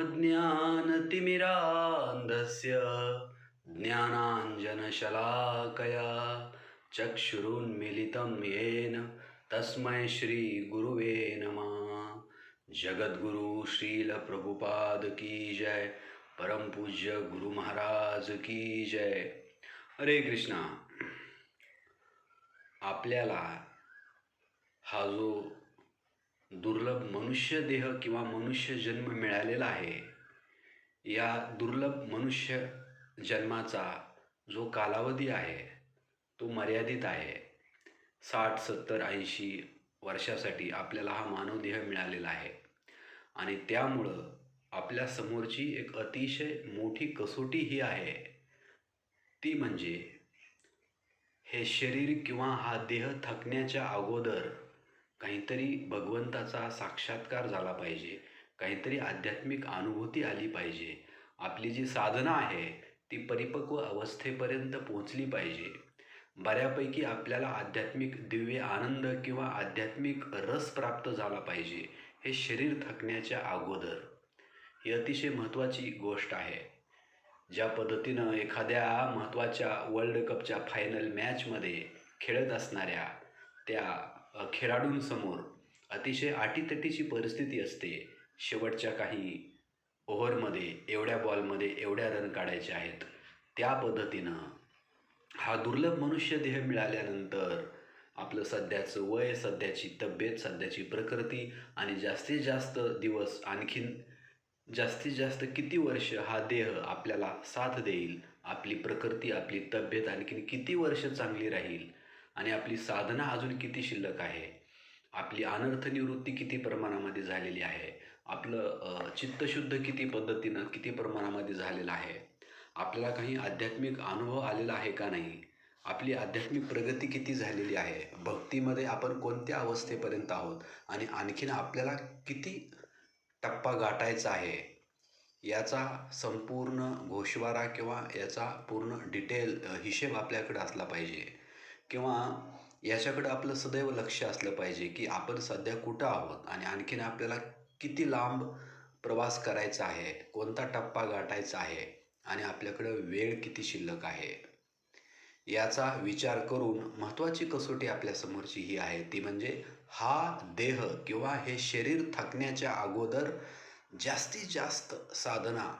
अज्ञानतिमिरान्धस्य ज्ञानाञ्जनशलाकया चक्षुरुन्मीलितं येन तस्मै श्रीगुरुवे नमः। जगद्गुरु श्रील प्रभुपाद की जय। परम पूज्य गुरु महाराज की जय। हरे कृष्णा। आपल्याला हा जो दुर्लभ मनुष्य देह किंवा मनुष्य जन्म मिळालेला आहे, या दुर्लभ मनुष्य जन्माचा जो कालावधी आहे तो मर्यादित आहे। 60, 70, 80 वर्षासाठी आपल्याला हा मानव देह मिळालेला आहे आणि त्यामुळं आपल्या समोरची एक अतिशय मोठी कसोटी ही आहे, ती म्हणजे हे शरीर किंवा हा देह थकण्याच्या अगोदर काहीतरी भगवंताचा साक्षात्कार झाला पाहिजे, काहीतरी आध्यात्मिक अनुभूती आली पाहिजे, आपली जी साधना आहे ती परिपक्व अवस्थेपर्यंत पोहोचली पाहिजे, बऱ्यापैकी आपल्याला आध्यात्मिक दिव्य आनंद किंवा आध्यात्मिक रस प्राप्त झाला पाहिजे हे शरीर थकण्याच्या अगोदर। ही अतिशय महत्त्वाची गोष्ट आहे। ज्या पद्धतीनं एखाद्या महत्त्वाच्या वर्ल्ड कपच्या फायनल मॅचमध्ये खेळत असणाऱ्या त्या खेळाडूंसमोर अतिशय अटीतटीची परिस्थिती असते, शेवटच्या काही ओव्हरमध्ये एवढ्या बॉलमध्ये एवढ्या रन काढायचे आहेत, त्या पद्धतीनं हा दुर्लभ मनुष्य देह मिळाल्यानंतर आपलं सध्याचं वय, सध्याची तब्येत, सध्याची प्रकृती आणि जास्तीत जास्त दिवस, आणखीन जास्तीत जास्त किती वर्ष हा देह आपल्याला साथ देईल, आपली प्रकृती, आपली तब्येत आणखीन किती वर्ष चांगली राहील आणि आपली साधना अजून किती शिल्लक आहे, आपली अनर्थ निवृत्ती किती प्रमाणामध्ये झालेली आहे, आपलं चित्तशुद्ध किती पद्धतीनं किती प्रमाणामध्ये झालेलं आहे, आपल्याला काही आध्यात्मिक अनुभव आलेला आहे का नाही, आपली आध्यात्मिक प्रगती किती झालेली आहे, भक्तीमध्ये आपण कोणत्या अवस्थेपर्यंत आहोत आणि आणखीन आपल्याला किती टप्पा गाठायचा आहे, याचा संपूर्ण गोषवारा किंवा याचा पूर्ण डिटेल हिशेब आपल्याकडे असला पाहिजे किंवा याच्याकडं आपलं सदैव लक्ष असलं पाहिजे की आपण सध्या कुठं आहोत आणि आणखीन आपल्याला किती लांब प्रवास करायचा आहे, कोणता टप्पा गाठायचा आहे आणि आपल्याकडं वेळ किती शिल्लक आहे, याचा विचार करून महत्त्वाची कसोटी आपल्यासमोरची ही आहे, ती म्हणजे हा देह किंवा हे शरीर थकण्याच्या अगोदर जास्तीत जास्त साधना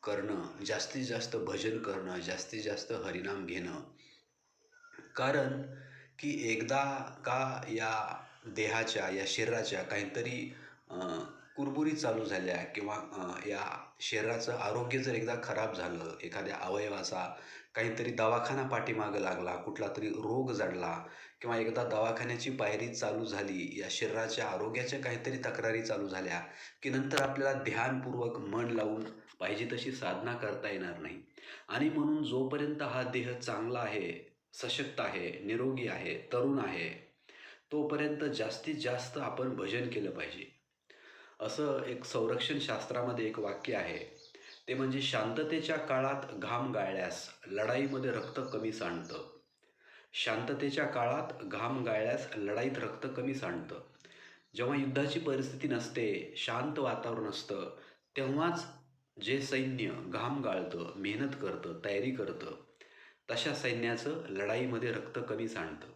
करणं, जास्तीत जास्त भजन करणं, जास्तीत जास्त हरिनाम घेणं। कारण की एकदा का या देहाच्या, या शरीराच्या काहीतरी कुरबुरी चालू झाल्या किंवा या शरीराचं आरोग्य जर एकदा खराब झालं, एखाद्या अवयवाचा काहीतरी दवाखाना पाठीमागं लागला, कुठला तरी रोग जडला किंवा एकदा दवाखान्याची पायरी चालू झाली, या शरीराच्या आरोग्याच्या काहीतरी तक्रारी चालू झाल्या की नंतर आपल्याला ध्यानपूर्वक मन लावून पाहिजे तशी साधना करता येणार नाही। आणि म्हणून जोपर्यंत हा देह चांगला आहे, सशक्त आहे, निरोगी आहे, तरुण आहे, तोपर्यंत जास्तीत जास्त आपण भजन केलं पाहिजे। असं एक संरक्षण शास्त्रामध्ये एक वाक्य आहे, ते म्हणजे शांततेच्या काळात घाम गाळल्यास लढाईमध्ये रक्त कमी सांडतं। शांततेच्या काळात घाम गाळल्यास लढाईत रक्त कमी सांडतं। जेव्हा युद्धाची परिस्थिती नसते, शांत वातावरण असतं, तेव्हाच जे सैन्य घाम गाळतं, मेहनत करतं, तयारी करतं, तशा सैन्याचं लढाईमध्ये रक्त कमी सांडतं।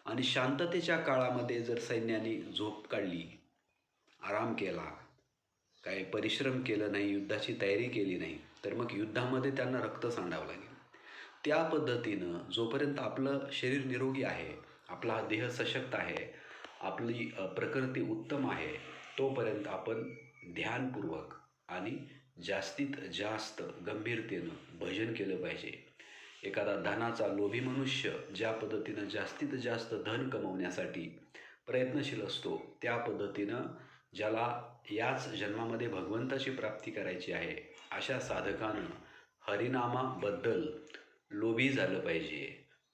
आणि शांततेच्या काळामध्ये जर सैन्याने झोप काढली, आराम केला, काही परिश्रम केलं नाही, युद्धाची तयारी केली नाही, तर मग युद्धामध्ये त्यांना रक्त सांडावं लागेल। त्या पद्धतीनं जोपर्यंत आपलं शरीर निरोगी आहे, आपला देह सशक्त आहे, आपली प्रकृती उत्तम आहे, तोपर्यंत आपण ध्यानपूर्वक आणि जास्तीत जास्त गंभीरतेनं भजन केलं पाहिजे। एखादा धनाचा लोभी मनुष्य ज्या पद्धतीनं जास्तीत जास्त धन कमवण्यासाठी प्रयत्नशील असतो, त्या पद्धतीनं ज्याला याच जन्मामध्ये भगवंताची प्राप्ती करायची आहे, अशा साधकानं हरिनामाबद्दल लोभी झालं पाहिजे,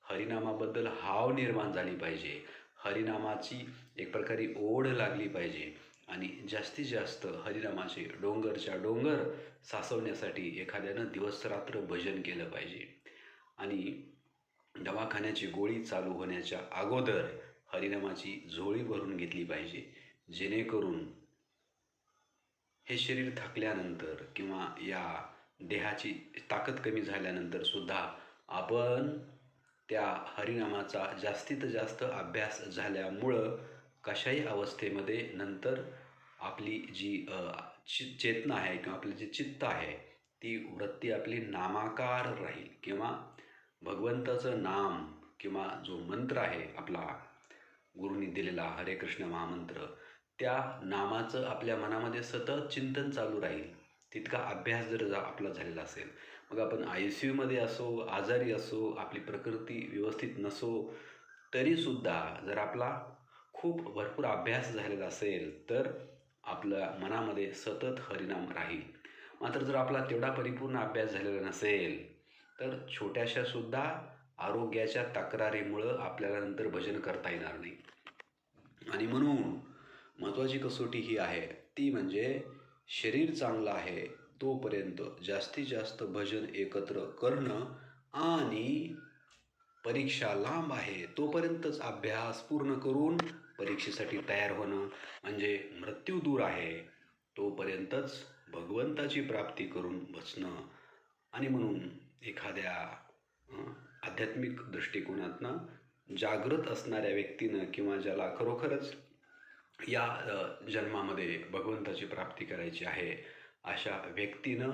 हरिनामाबद्दल हाव निर्माण झाली पाहिजे, हरिनामाची एक प्रकारे ओढ लागली पाहिजे आणि जास्तीत जास्त हरिनामाचे डोंगरच्या डोंगर साचवण्यासाठी एखाद्यानं दिवसरात्र भजन केलं पाहिजे आणि दवाखान्याची गोळी चालू होण्याच्या अगोदर हरिनामाची झोळी भरून घेतली पाहिजे, जेणेकरून हे शरीर थकल्यानंतर किंवा या देहाची ताकद कमी झाल्यानंतर सुद्धा आपण त्या हरिनामाचा जास्तीत जास्त अभ्यास झाल्यामुळं कशाही अवस्थेमध्ये नंतर आपली जी चेतना आहे किंवा आपलं जे चित्त आहे ती वृत्ती आपली नामाकार राहील किंवा भगवंताचं नाम किंवा जो मंत्र आहे आपला गुरुनी दिलेला हरे कृष्ण महामंत्र, त्या नामाचं आपल्या मनामध्ये सतत चिंतन चालू राहील. तितका अभ्यास जर आपला झालेला असेल, मग आपण ICUमध्ये असो, आजारी असो, आपली प्रकृती व्यवस्थित नसो, तरीसुद्धा जर आपला खूप भरपूर अभ्यास झालेला असेल, तर आपल्या मनामध्ये सतत हरिनाम राहील. मात्र जर आपला तेवढा परिपूर्ण अभ्यास झालेला नसेल, तर छोट्याशासुद्धा आरोग्याच्या तक्रारीमुळं आपल्याला नंतर भजन करता येणार नाही. आणि म्हणून महत्त्वाची कसोटी ही आहे, ती म्हणजे शरीर चांगलं आहे तोपर्यंत जास्तीत जास्त भजन एकत्र करणं आणि परीक्षा लांब आहे तोपर्यंतच अभ्यास पूर्ण करून परीक्षेसाठी तयार होणं, म्हणजे मृत्यू दूर आहे तोपर्यंतच भगवंताची प्राप्ती करून बसणं. आणि म्हणून एखाद्या आध्यात्मिक दृष्टिकोनातनं जागृत असणाऱ्या व्यक्तीनं किंवा ज्याला खरोखरच या जन्मामध्ये भगवंताची प्राप्ती करायची आहे, अशा व्यक्तीनं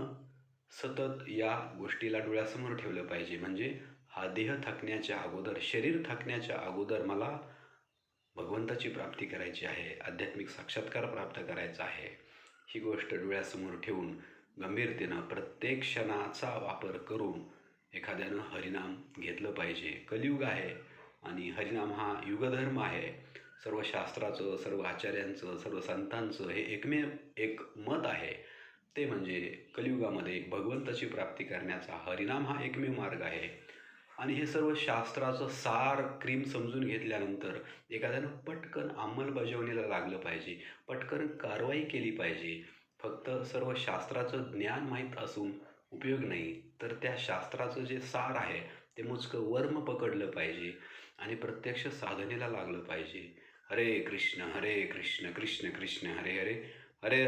सतत या गोष्टीला डोळ्यासमोर ठेवलं पाहिजे. म्हणजे हा देह थकण्याच्या अगोदर, शरीर थकण्याच्या अगोदर मला भगवंताची प्राप्ती करायची आहे, आध्यात्मिक साक्षात्कार प्राप्त करायचा आहे. ही गोष्ट डोळ्यासमोर ठेवून गंभीरतेनं प्रत्येक क्षणाचा वापर करून एखाद्यानं हरिनाम घेतलं पाहिजे. कलियुग आहे आणि हरिनाम हा युगधर्म आहे. सर्व शास्त्राचं, सर्व आचार्यांचं, सर्व संतांचं हे एकमेव एक मत आहे, ते म्हणजे कलियुगामध्ये भगवंताची प्राप्ती करण्याचा हरिनाम हा एकमेव मार्ग आहे. आणि हे सर्व शास्त्राचं सार क्रीम समजून घेतल्यानंतर एखाद्यानं पटकन अंमलबजावणीला लागलं पाहिजे, पटकन कारवाई केली पाहिजे. फक्त सर्व शास्त्राचं ज्ञान माहीत असून उपयोग नाही, तर त्या शास्त्राचं जे सार आहे ते मोजकं वर्म पकडलं पाहिजे आणि प्रत्यक्ष साधनेला लागलं पाहिजे. हरे कृष्ण कृष्ण कृष्ण हरे हरे, हरे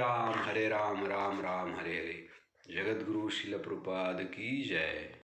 राम राम राम हरे हरे. जगद्गुरु श्रील प्रभुपाद की जय.